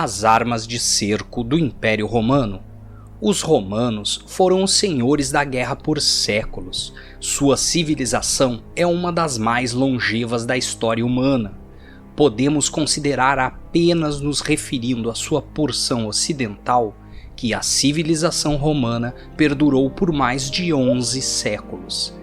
As armas de cerco do Império Romano. Os romanos foram os senhores da guerra por séculos. Sua civilização é uma das mais longevas da história humana. Podemos considerar, apenas nos referindo à sua porção ocidental, que a civilização romana perdurou por mais de 11 séculos.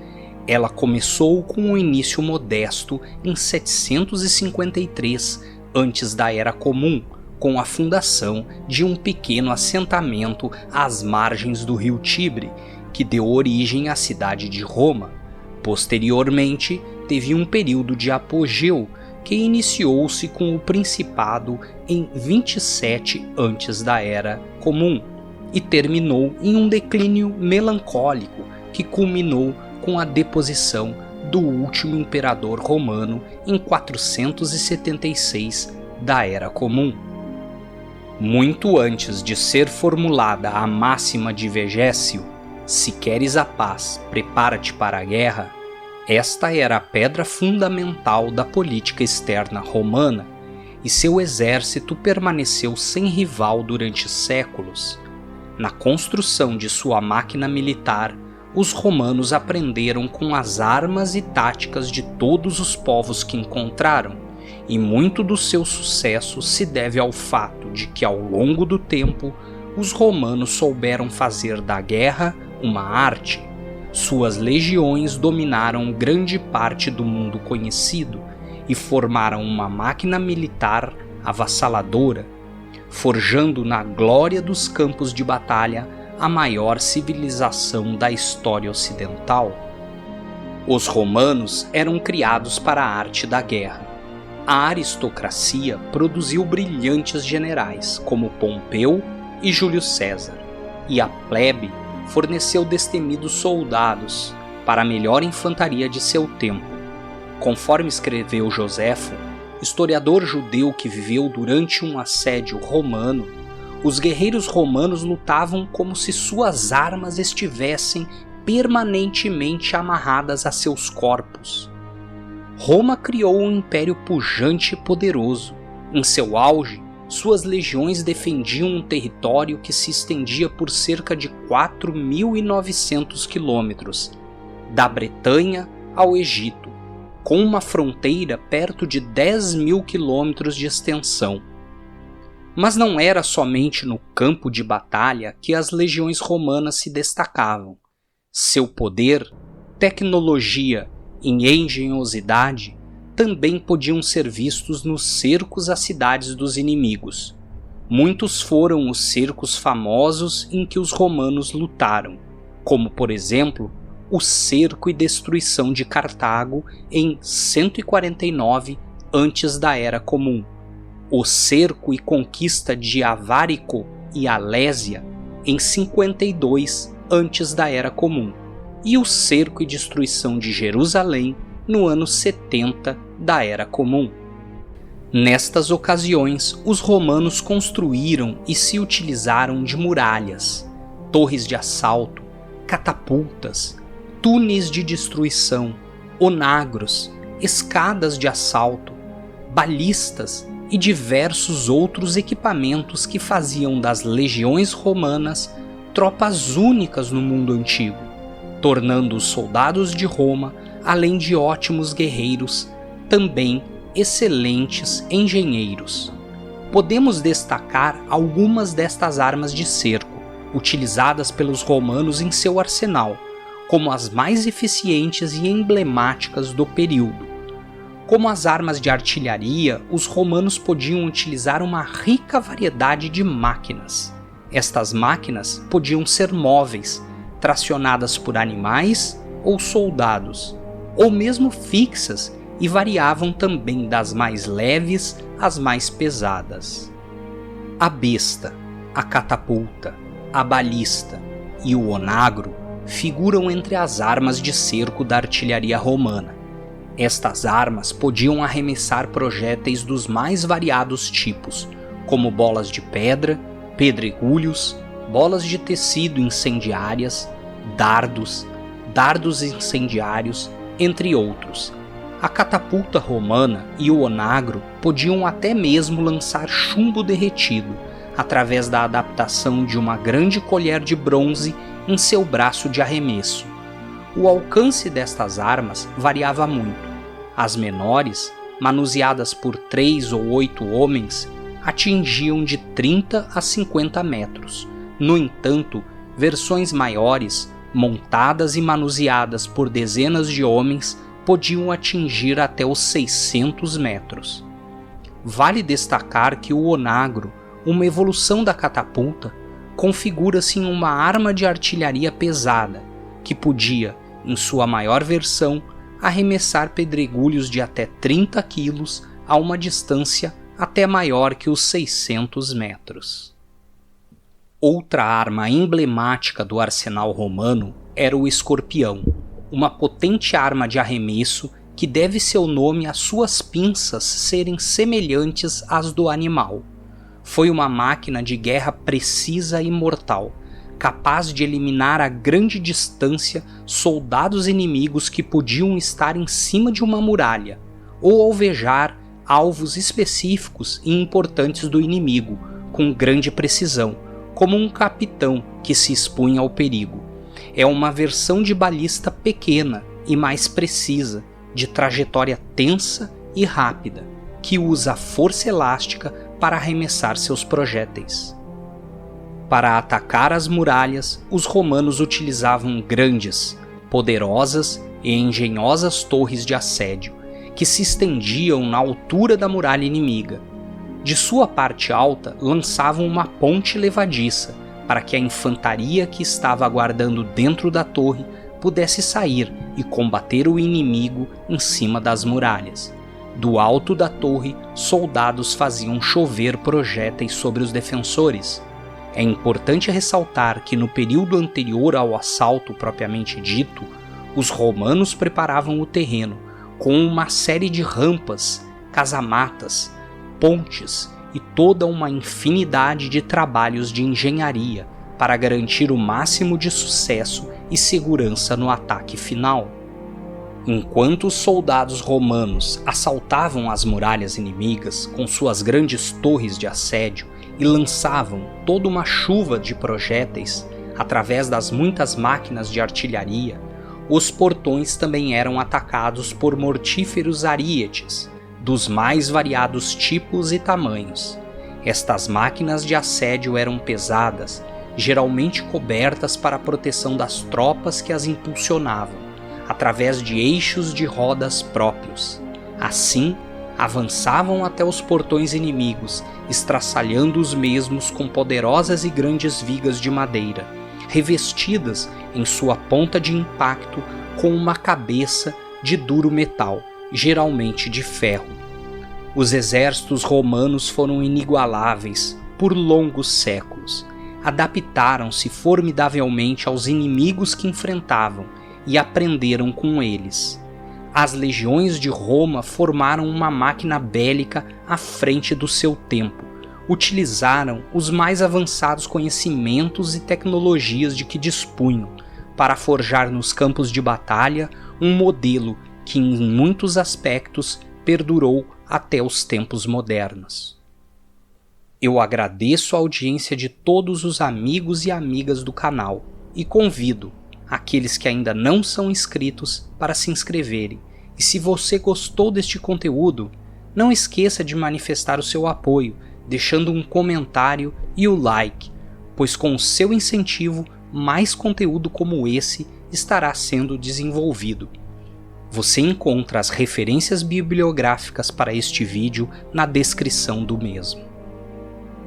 Ela começou com um início modesto em 753 antes da Era Comum, com a fundação de um pequeno assentamento às margens do rio Tibre, que deu origem à cidade de Roma. Posteriormente, teve um período de apogeu que iniciou-se com o Principado em 27 antes da Era Comum e terminou em um declínio melancólico que culminou com a deposição do último imperador romano em 476 da Era Comum. Muito antes de ser formulada a máxima de Vegésio, se queres a paz, prepara-te para a guerra, esta era a pedra fundamental da política externa romana, e seu exército permaneceu sem rival durante séculos. Na construção de sua máquina militar, os romanos aprenderam com as armas e táticas de todos os povos que encontraram, e muito do seu sucesso se deve ao fato de que, ao longo do tempo, os romanos souberam fazer da guerra uma arte. Suas legiões dominaram grande parte do mundo conhecido e formaram uma máquina militar avassaladora, forjando na glória dos campos de batalha a maior civilização da história ocidental. Os romanos eram criados para a arte da guerra. A aristocracia produziu brilhantes generais como Pompeu e Júlio César, e a plebe forneceu destemidos soldados para a melhor infantaria de seu tempo. Conforme escreveu Joséfo, historiador judeu que viveu durante um assédio romano, os guerreiros romanos lutavam como se suas armas estivessem permanentemente amarradas a seus corpos. Roma criou um império pujante e poderoso. Em seu auge, suas legiões defendiam um território que se estendia por cerca de 4.900 quilômetros, da Bretanha ao Egito, com uma fronteira perto de 10.000 quilômetros de extensão. Mas não era somente no campo de batalha que as legiões romanas se destacavam. Seu poder, tecnologia e engenhosidade também podiam ser vistos nos cercos às cidades dos inimigos. Muitos foram os cercos famosos em que os romanos lutaram, como por exemplo o cerco e destruição de Cartago em 149 antes da Era Comum, o cerco e conquista de Avárico e Alésia em 52 antes da Era Comum, e o cerco e destruição de Jerusalém no ano 70 da Era Comum. Nestas ocasiões, os romanos construíram e se utilizaram de muralhas, torres de assalto, catapultas, túneis de destruição, onagros, escadas de assalto, balistas e diversos outros equipamentos que faziam das legiões romanas tropas únicas no mundo antigo, tornando os soldados de Roma, além de ótimos guerreiros, também excelentes engenheiros. Podemos destacar algumas destas armas de cerco, utilizadas pelos romanos em seu arsenal, como as mais eficientes e emblemáticas do período. Como as armas de artilharia, os romanos podiam utilizar uma rica variedade de máquinas. Estas máquinas podiam ser móveis, tracionadas por animais ou soldados, ou mesmo fixas, e variavam também das mais leves às mais pesadas. A besta, a catapulta, a balista e o onagro figuram entre as armas de cerco da artilharia romana. Estas armas podiam arremessar projéteis dos mais variados tipos, como bolas de pedra, pedregulhos, bolas de tecido incendiárias, dardos incendiários, entre outros, A catapulta romana e o onagro podiam até mesmo lançar chumbo derretido, através da adaptação de uma grande colher de bronze em seu braço de arremesso. O alcance destas armas variava muito. As menores, manuseadas por 3 ou 8 homens, atingiam de 30 a 50 metros. No entanto, versões maiores, montadas e manuseadas por dezenas de homens, podiam atingir até os 600 metros. Vale destacar que o onagro, uma evolução da catapulta, configura-se em uma arma de artilharia pesada, que podia, em sua maior versão, arremessar pedregulhos de até 30 quilos a uma distância até maior que os 600 metros. Outra arma emblemática do arsenal romano era o escorpião, uma potente arma de arremesso que deve seu nome às suas pinças serem semelhantes às do animal. Foi uma máquina de guerra precisa e mortal, capaz de eliminar a grande distância soldados inimigos que podiam estar em cima de uma muralha, ou alvejar alvos específicos e importantes do inimigo, com grande precisão, como um capitão que se expunha ao perigo. É uma versão de balista pequena e mais precisa, de trajetória tensa e rápida, que usa a força elástica para arremessar seus projéteis. Para atacar as muralhas, os romanos utilizavam grandes, poderosas e engenhosas torres de assédio, que se estendiam na altura da muralha inimiga. De sua parte alta lançavam uma ponte levadiça, para que a infantaria que estava aguardando dentro da torre pudesse sair e combater o inimigo em cima das muralhas. Do alto da torre, soldados faziam chover projéteis sobre os defensores. É importante ressaltar que no período anterior ao assalto propriamente dito, os romanos preparavam o terreno com uma série de rampas, casamatas, pontes e toda uma infinidade de trabalhos de engenharia para garantir o máximo de sucesso e segurança no ataque final. Enquanto os soldados romanos assaltavam as muralhas inimigas com suas grandes torres de assédio e lançavam toda uma chuva de projéteis através das muitas máquinas de artilharia, os portões também eram atacados por mortíferos arietes, dos mais variados tipos e tamanhos. Estas máquinas de assédio eram pesadas, geralmente cobertas para a proteção das tropas que as impulsionavam, através de eixos de rodas próprios. Assim, avançavam até os portões inimigos, estraçalhando os mesmos com poderosas e grandes vigas de madeira, revestidas em sua ponta de impacto com uma cabeça de duro metal, geralmente de ferro. Os exércitos romanos foram inigualáveis por longos séculos. Adaptaram-se formidavelmente aos inimigos que enfrentavam e aprenderam com eles. As legiões de Roma formaram uma máquina bélica à frente do seu tempo. Utilizaram os mais avançados conhecimentos e tecnologias de que dispunham para forjar nos campos de batalha um modelo que em muitos aspectos perdurou até os tempos modernos. Eu agradeço a audiência de todos os amigos e amigas do canal e convido aqueles que ainda não são inscritos para se inscreverem. E se você gostou deste conteúdo, não esqueça de manifestar o seu apoio, deixando um comentário e o like, pois com o seu incentivo, mais conteúdo como esse estará sendo desenvolvido. Você encontra as referências bibliográficas para este vídeo na descrição do mesmo.